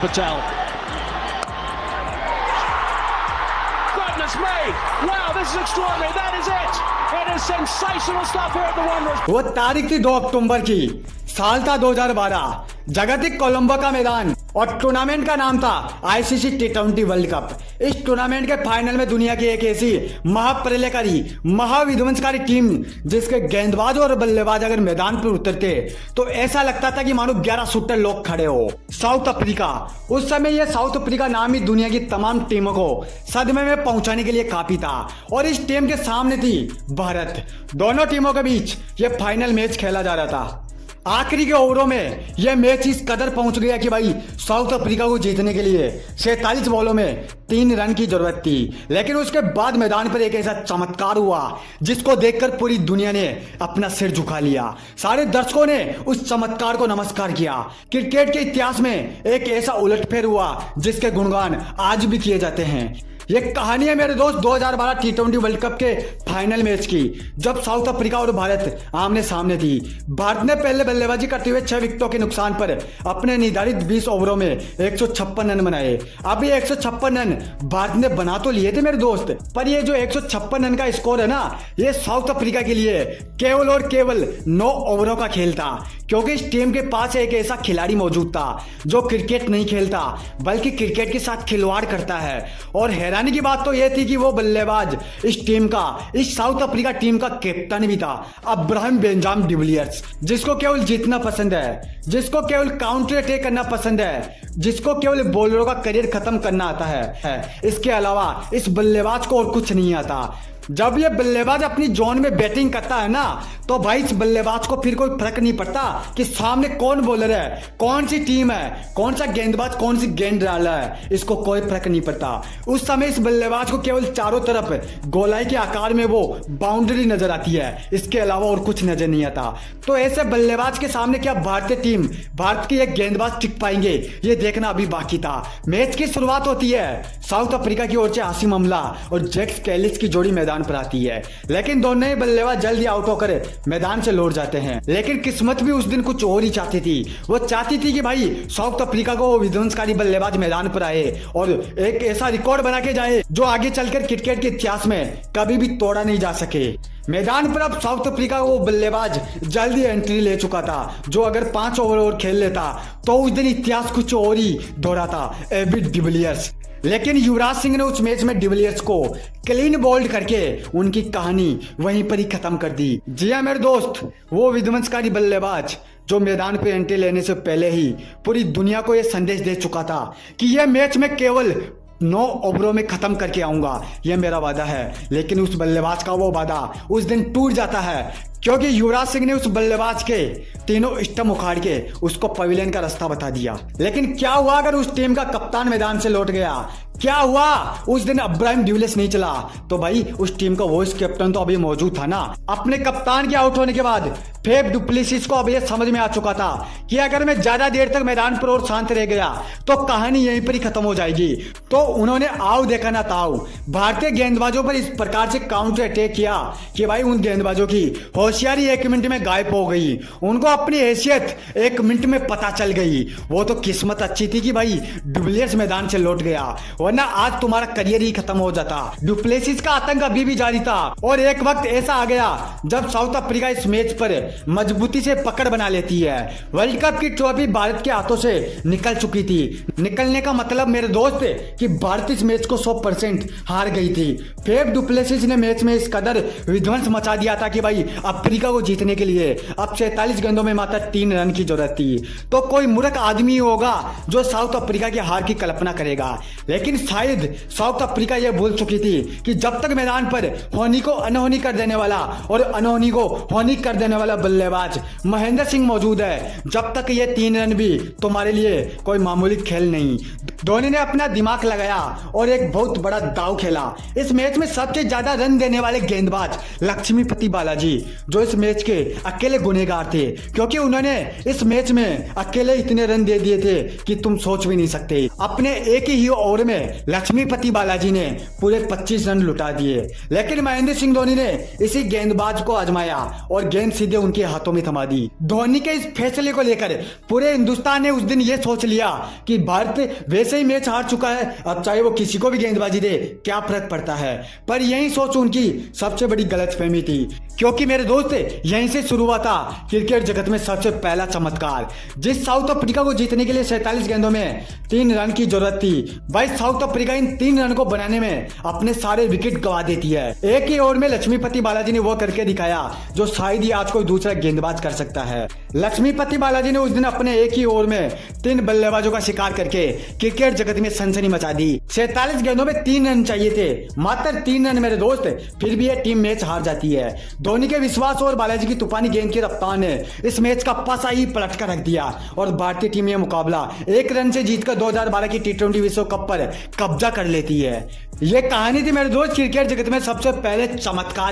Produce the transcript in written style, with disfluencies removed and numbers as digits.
Patel. Goodness me! Wow, this is extraordinary. That is it. It is sensational stuff here at the Wanderers. वो तारीख थी 2 अक्टूबर की, साल था 2012। जागतिक कोलंबो का मैदान और टूर्नामेंट का नाम था आईसीसी टी20 वर्ल्ड कप। इस टूर्नामेंट के फाइनल में दुनिया की एक ऐसी महाप्रलयकारी महाविध्वंसकारी टीम जिसके गेंदबाज और बल्लेबाज अगर मैदान पर उतरते तो ऐसा लगता था कि मानो 11 शूटर लोग खड़े हो। South Africa. उस समय यह साउथ अफ्रीका नाम ही दुनिया की तमाम टीमों को सदमे में पहुंचाने के लिए काफी था और इस टीम के सामने थी भारत। दोनों टीमों के बीच यह फाइनल मैच खेला जा रहा था। आखिरी के ओवरों में यह मैच इस कदर पहुंच गया कि भाई साउथ अफ्रीका को जीतने के लिए 47 बॉलों में 3 रन की जरूरत थी। लेकिन उसके बाद मैदान पर एक ऐसा चमत्कार हुआ जिसको देखकर पूरी दुनिया ने अपना सिर झुका लिया। सारे दर्शकों ने उस चमत्कार को नमस्कार किया। क्रिकेट के इतिहास में एक ऐसा उलटफेर हुआ जिसके गुणगान आज भी किए जाते हैं। ये कहानी है मेरे दोस्त 2012 टी20 वर्ल्ड कप के फाइनल मैच की, जब साउथ अफ्रीका और भारत आमने सामने थी। भारत ने पहले बल्लेबाजी करते हुए 6 विकेटों के नुकसान पर अपने निर्धारित 20 ओवरों में 156 रन बनाए। अब ये 156 रन भारत ने बना तो लिए थे मेरे दोस्त, पर ये जो 156 रन का स्कोर है ना, ये साउथ अफ्रीका के लिए केवल और केवल 9 ओवरों का खेल था, क्योंकि इस टीम के पास एक ऐसा खिलाड़ी मौजूद था जो क्रिकेट नहीं खेलता बल्कि क्रिकेट के साथ खिलवाड़ करता है। और हैरानी की बात तो यह थी कि वो बल्लेबाज इस टीम का, इस साउथ अफ्रीका टीम का कैप्टन भी था, अब्राहम बेंजाम डिविलियर्स, जिसको केवल जीतना पसंद है, जिसको केवल काउंटर अटैक करना पसंद है, जिसको केवल बॉलरों का करियर खत्म करना आता है। इसके अलावा इस बल्लेबाज को और कुछ नहीं आता। जब ये बल्लेबाज अपनी जोन में बैटिंग करता है ना, तो भाई इस बल्लेबाज को फिर कोई फर्क नहीं पड़ता कि सामने कौन बॉलर है, कौन सी टीम है, कौन सा गेंदबाज कौन सी गेंद डाला है, इसको कोई फर्क नहीं पड़ता। उस समय इस बल्लेबाज को केवल चारों तरफ गोलाई के आकार में वो बाउंड्री नजर आती है, इसके अलावा और कुछ नजर नहीं आता। तो ऐसे बल्लेबाज के सामने क्या भारतीय टीम, भारत के एक गेंदबाज टिक पाएंगे, ये देखना अभी बाकी था। मैच की शुरुआत होती है साउथ अफ्रीका की ओर से आसिम अमला और जैक्स कैलिस की जोड़ी मैदान पर आती है, लेकिन दोनों ही बल्लेबाज जल्दी आउट होकर मैदान से लौट जाते हैं। लेकिन किस्मत भी उस दिन कुछ और ही चाहती थी। वो चाहती थी कि भाई साउथ अफ्रीका को विध्वंसकारी बल्लेबाज मैदान पर आए और एक ऐसा रिकॉर्ड बना के जाए जो आगे चलकर क्रिकेट के इतिहास में कभी भी तोड़ा नहीं जा सके। मैदान पर अब साउथ अफ्रीका का वो बल्लेबाज जल्दी एंट्री ले चुका था, जो अगर 5 ओवर और खेल लेता तो उस दिन इतिहास कुछ और ही दोहराता, एबी डिविलियर्स। लेकिन युवराज सिंह ने उस मैच में डिविलियर्स को क्लीन बोल्ड करके उनकी कहानी वहीं पर ही खत्म कर दी। जी हाँ मेरे दोस्त, वो विध्वंसकारी बल्लेबाज जो मैदान पे एंट्री लेने से पहले ही पूरी दुनिया को यह संदेश दे चुका था कि यह मैच में केवल 9 ओवरों में खत्म करके आऊंगा, यह मेरा वादा है। लेकिन उस बल्लेबाज का वो वादा उस दिन टूट जाता है, क्योंकि युवराज सिंह ने उस बल्लेबाज के तीनों स्टंप उखाड़ के उसको पवेलियन का रास्ता बता दिया। लेकिन क्या हुआ अगर उस टीम का कप्तान मैदान से लौट गया? क्या हुआ उस दिन अब्राहम डिविलियर्स नहीं चला तो भाई उस टीम का वॉइस कैप्टन तो अभी मौजूद था ना। अपने कप्तान के आउट होने के बाद फेफ डुप्लेसिस को अब यह समझ में आ चुका था कि अगर मैं ज्यादा देर तक मैदान पर और शांत रह गया तो कहानी यहीं पर ही खत्म हो जाएगी। तो उन्होंने आओ देखा ना ताओ भारतीय गेंदबाजों पर इस प्रकार से काउंटर अटैक किया कि भाई उन गेंदबाजों की होशियारी 1 मिनट में गायब हो गई, उनको अपनी हैसियत 1 मिनट में पता चल गई। वो तो किस्मत अच्छी थी कि भाई डिविलियर्स मैदान से लौट गया, वरना आज तुम्हारा करियर ही खत्म हो जाता। डुप्लेसिस का आतंक अभी भी जारी था और एक वक्त ऐसा आ गया जब साउथ अफ्रीका इस मैच पर मजबूती से पकड़ बना लेती है। वर्ल्ड कप की ट्रॉफी भारत के हाथों से निकल चुकी थी। निकलने का मतलब मेरे दोस्त कि भारत इस मैच को 100% हार गई थी। फेफ डुप्लेसिस ने मैच में इस कदर विध्वंस मचा दिया था कि भाई अफ्रीका को जीतने के लिए अब 47 गेंदों में मात्र 3 रन की जरूरत थी। तो कोई मूर्ख आदमी होगा जो साउथ अफ्रीका की हार की कल्पना करेगा। लेकिन शायद साउथ अफ्रीका यह भूल चुकी थी कि जब तक मैदान पर होनी को अनहोनी कर देने वाला और अनहोनी को होनी कर देने वाला बल्लेबाज महेंद्र सिंह मौजूद है, जब तक ये 3 रन भी तुम्हारे लिए कोई मामूली खेल नहीं। धोनी ने अपना दिमाग लगाया और एक बहुत बड़ा दाव खेला। इस मैच में सबसे ज्यादा रन देने वाले गेंदबाज लक्ष्मीपति बालाजी, जो इस मैच के अकेले गुनहगार थे, क्योंकि उन्होंने इस मैच में अकेले इतने रन दे दिए थे कि तुम सोच भी नहीं सकते। अपने एक ही ओवर में लक्ष्मीपति बालाजी ने पूरे 25 रन लुटा दिए, लेकिन महेंद्र सिंह धोनी ने इसी गेंदबाज को आजमाया और गेंद सीधे उनके हाथों में थमा दी। धोनी के इस फैसले को लेकर पूरे हिंदुस्तान ने उस दिन ये सोच लिया कि भारत वैसे ही मैच हार चुका है, अब चाहे वो किसी को भी गेंदबाजी दे क्या फर्क पड़ता है। पर यही सोच उनकी सबसे बड़ी गलतफहमी थी, क्योंकि मेरे दोस्त यहीं से शुरू हुआ था क्रिकेट जगत में सबसे पहला चमत्कार। जिस साउथ अफ्रीका को जीतने के लिए 47 गेंदों में 3 रन की जरूरत थी, भाई साउथ अफ्रीका इन 3 रन को बनाने में अपने सारे विकेट गंवा देती है। एक ही ओवर में लक्ष्मीपति बालाजी ने वो करके दिखाया जो शायद ही आज कोई दूसरा गेंदबाज कर सकता है। लक्ष्मीपति बालाजी ने उस दिन अपने एक ही ओवर में 3 बल्लेबाजों का शिकार करके क्रिकेट जगत में सनसनी मचा दी। 47 गेंदों में 3 रन चाहिए थे, मात्र 3 रन मेरे दोस्त, फिर भी यह टीम मैच हार जाती है। धोनी के विश्वास और बालाजी की तूफानी गेंद की रफ्तार ने इस मैच का पासा ही पलट कर रख दिया और भारतीय टीम यह मुकाबला 1 रन से जीतकर 2012 की T20 विश्व कप पर कब्जा कर लेती है। यह कहानी थी मेरे दोस्त क्रिकेट जगत में सबसे पहले चमत्कार।